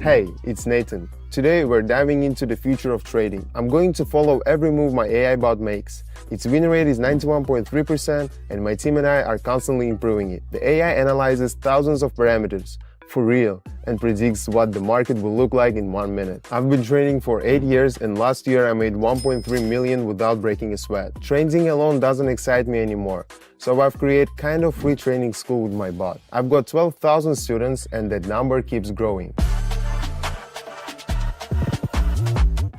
Hey, it's Nathan. Today we're diving into the future of trading. I'm going to follow every move my AI bot makes. Its win rate is 91.3% and my team and I are constantly improving it. The AI analyzes thousands of parameters, for real, and predicts what the market will look like in 1 minute. I've been trading for 8 years and last year I made 1.3 million without breaking a sweat. Trading alone doesn't excite me anymore, so I've created kind of free training school with my bot. I've got 12,000 students and that number keeps growing.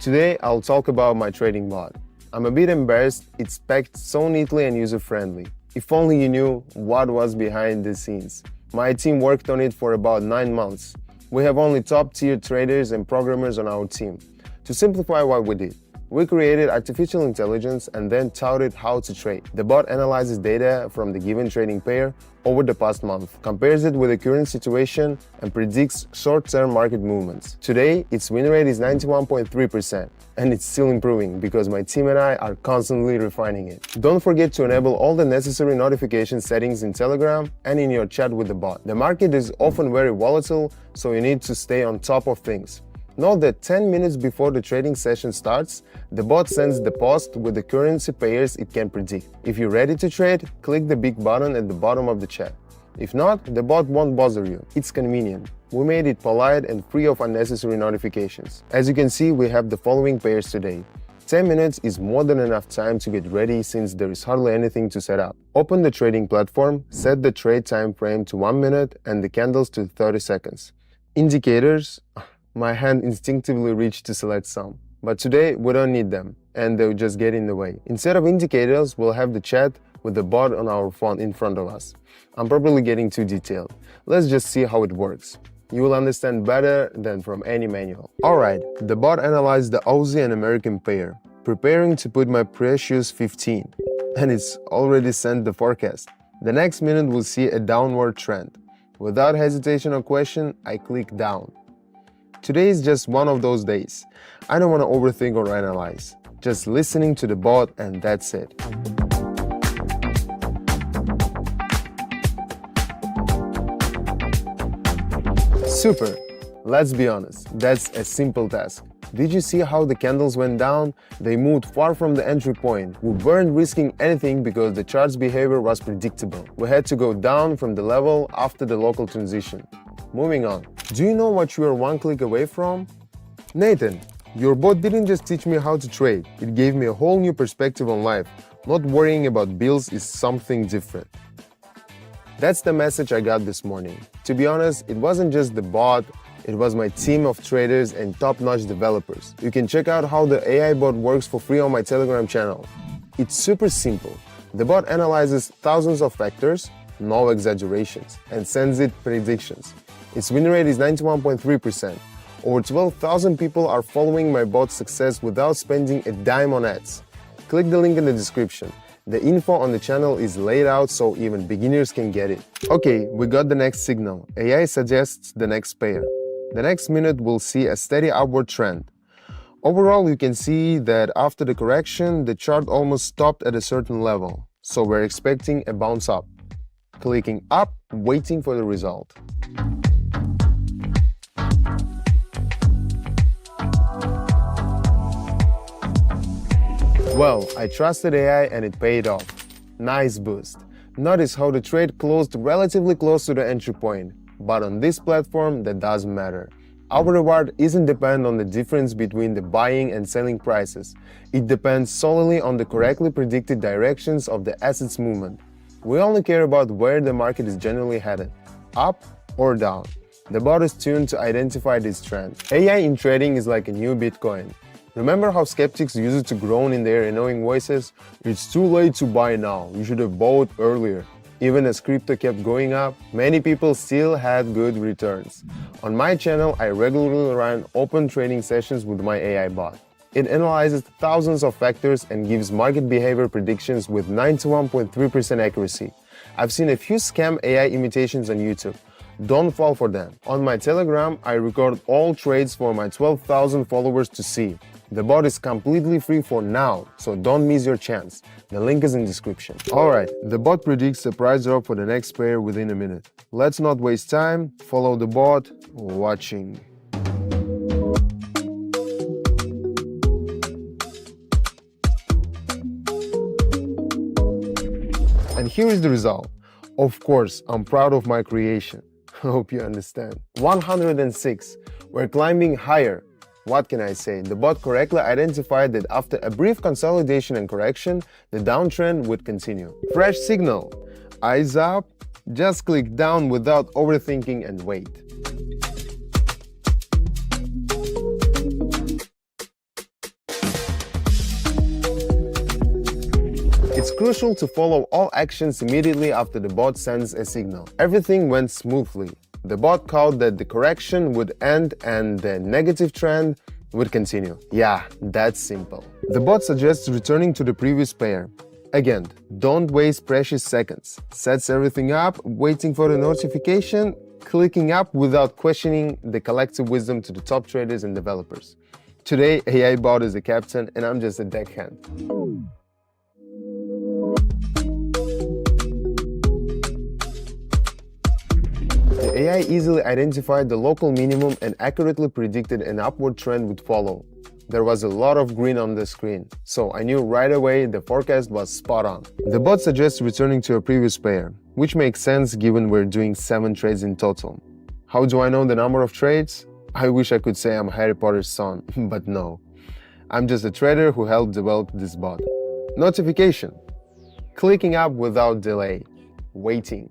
Today, I'll talk about my trading bot. I'm a bit embarrassed, it's packed so neatly and user-friendly. If only you knew what was behind the scenes. My team worked on it for about 9 months. We have only top-tier traders and programmers on our team. To simplify what we did, we created artificial intelligence and then taught it how to trade. The bot analyzes data from the given trading pair over the past month, compares it with the current situation, and predicts short-term market movements. Today, its win rate is 91.3%, and it's still improving because my team and I are constantly refining it. Don't forget to enable all the necessary notification settings in Telegram and in your chat with the bot. The market is often very volatile, so you need to stay on top of things. Note that 10 minutes before the trading session starts, the bot sends the post with the currency pairs it can predict. If you're ready to trade, click the big button at the bottom of the chat. If not, the bot won't bother you. It's convenient. We made it polite and free of unnecessary notifications. As you can see, we have the following pairs today. 10 minutes is more than enough time to get ready since there is hardly anything to set up. Open the trading platform, set the trade time frame to 1 minute and the candles to 30 seconds. Indicators. My hand instinctively reached to select some. But today, we don't need them, and they'll just get in the way. Instead of indicators, we'll have the chat with the bot on our phone in front of us. I'm probably getting too detailed. Let's just see how it works. You will understand better than from any manual. Alright, the bot analyzed the Aussie and American pair, preparing to put my precious 15. And it's already sent the forecast. The next minute we'll see a downward trend. Without hesitation or question, I click down. Today is just one of those days. I don't want to overthink or analyze. Just listening to the bot and that's it. Super! Let's be honest, that's a simple task. Did you see how the candles went down? They moved far from the entry point. We weren't risking anything because the chart's behavior was predictable. We had to go down from the level after the local transition. Moving on. Do you know what you are one click away from? Nathan, your bot didn't just teach me how to trade. It gave me a whole new perspective on life. Not worrying about bills is something different. That's the message I got this morning. To be honest, it wasn't just the bot, it was my team of traders and top-notch developers. You can check out how the AI bot works for free on my Telegram channel. It's super simple. The bot analyzes thousands of factors, no exaggerations, and sends it predictions. Its win rate is 91.3%. Over 12,000 people are following my bot's success without spending a dime on ads. Click the link in the description. The info on the channel is laid out so even beginners can get it. Okay, we got the next signal. AI suggests the next pair. The next minute we'll see a steady upward trend. Overall, you can see that after the correction, the chart almost stopped at a certain level. So we're expecting a bounce up. Clicking up, waiting for the result. Well, I trusted AI and it paid off. Nice boost. Notice how the trade closed relatively close to the entry point, but on this platform that doesn't matter. Our reward isn't dependent on the difference between the buying and selling prices. It depends solely on the correctly predicted directions of the asset's movement. We only care about where the market is generally headed, up or down. The bot is tuned to identify this trend. AI in trading is like a new Bitcoin. Remember how skeptics used to groan in their annoying voices? It's too late to buy now, you should have bought earlier. Even as crypto kept going up, many people still had good returns. On my channel, I regularly run open trading sessions with my AI bot. It analyzes thousands of factors and gives market behavior predictions with 91.3% accuracy. I've seen a few scam AI imitations on YouTube. Don't fall for them. On my Telegram, I record all trades for my 12,000 followers to see. The bot is completely free for now, so don't miss your chance. The link is in the description. Alright, the bot predicts a price drop for the next pair within a minute. Let's not waste time, follow the bot, watching. And here is the result. Of course, I'm proud of my creation. I hope you understand. 106. We're climbing higher. What can I say? The bot correctly identified that after a brief consolidation and correction, the downtrend would continue. Fresh signal. Eyes up. Just click down without overthinking and wait. It's crucial to follow all actions immediately after the bot sends a signal. Everything went smoothly. The bot caught that the correction would end and the negative trend would continue. Yeah, that's simple. The bot suggests returning to the previous pair. Again, don't waste precious seconds. Sets everything up, waiting for the notification, clicking up without questioning the collective wisdom to the top traders and developers. Today, AI bot is the captain and I'm just a deckhand. The AI easily identified the local minimum and accurately predicted an upward trend would follow. There was a lot of green on the screen, so I knew right away the forecast was spot on. The bot suggests returning to a previous pair, which makes sense given we're doing 7 trades in total. How do I know the number of trades? I wish I could say I'm Harry Potter's son, but no. I'm just a trader who helped develop this bot. Notification. Clicking up without delay. Waiting.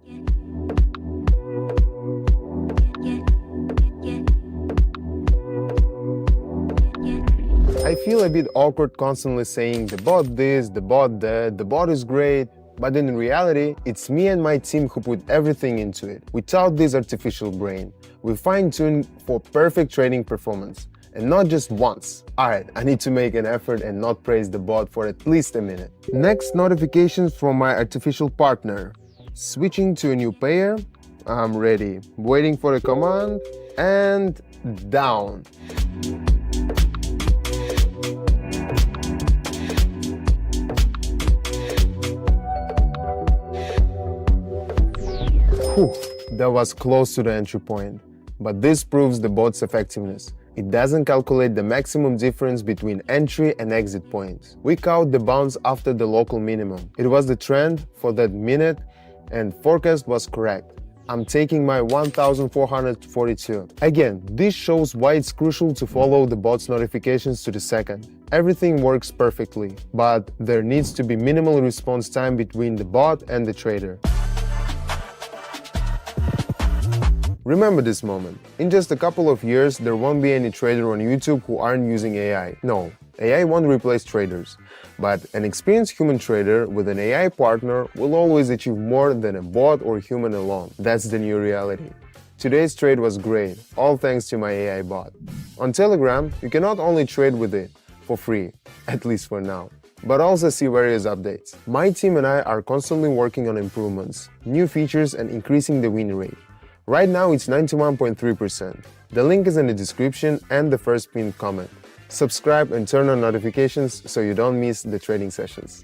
I feel a bit awkward constantly saying the bot this, the bot that, the bot is great, but in reality, it's me and my team who put everything into it. Without this artificial brain, we fine-tune for perfect trading performance, and not just once. Alright, I need to make an effort and not praise the bot for at least a minute. Next, notifications from my artificial partner. Switching to a new pair, I'm ready. Waiting for a command, and down. Whew, that was close to the entry point. But this proves the bot's effectiveness. It doesn't calculate the maximum difference between entry and exit points. We count the bounce after the local minimum. It was the trend for that minute and forecast was correct. I'm taking my 1442. Again, this shows why it's crucial to follow the bot's notifications to the second. Everything works perfectly, but there needs to be minimal response time between the bot and the trader. Remember this moment. In just a couple of years, there won't be any trader on YouTube who aren't using AI. No, AI won't replace traders. But an experienced human trader with an AI partner will always achieve more than a bot or human alone. That's the new reality. Today's trade was great, all thanks to my AI bot. On Telegram, you can not only trade with it for free, at least for now, but also see various updates. My team and I are constantly working on improvements, new features and increasing the win rate. Right now it's 91.3%. The link is in the description and the first pinned comment. Subscribe and turn on notifications so you don't miss the trading sessions.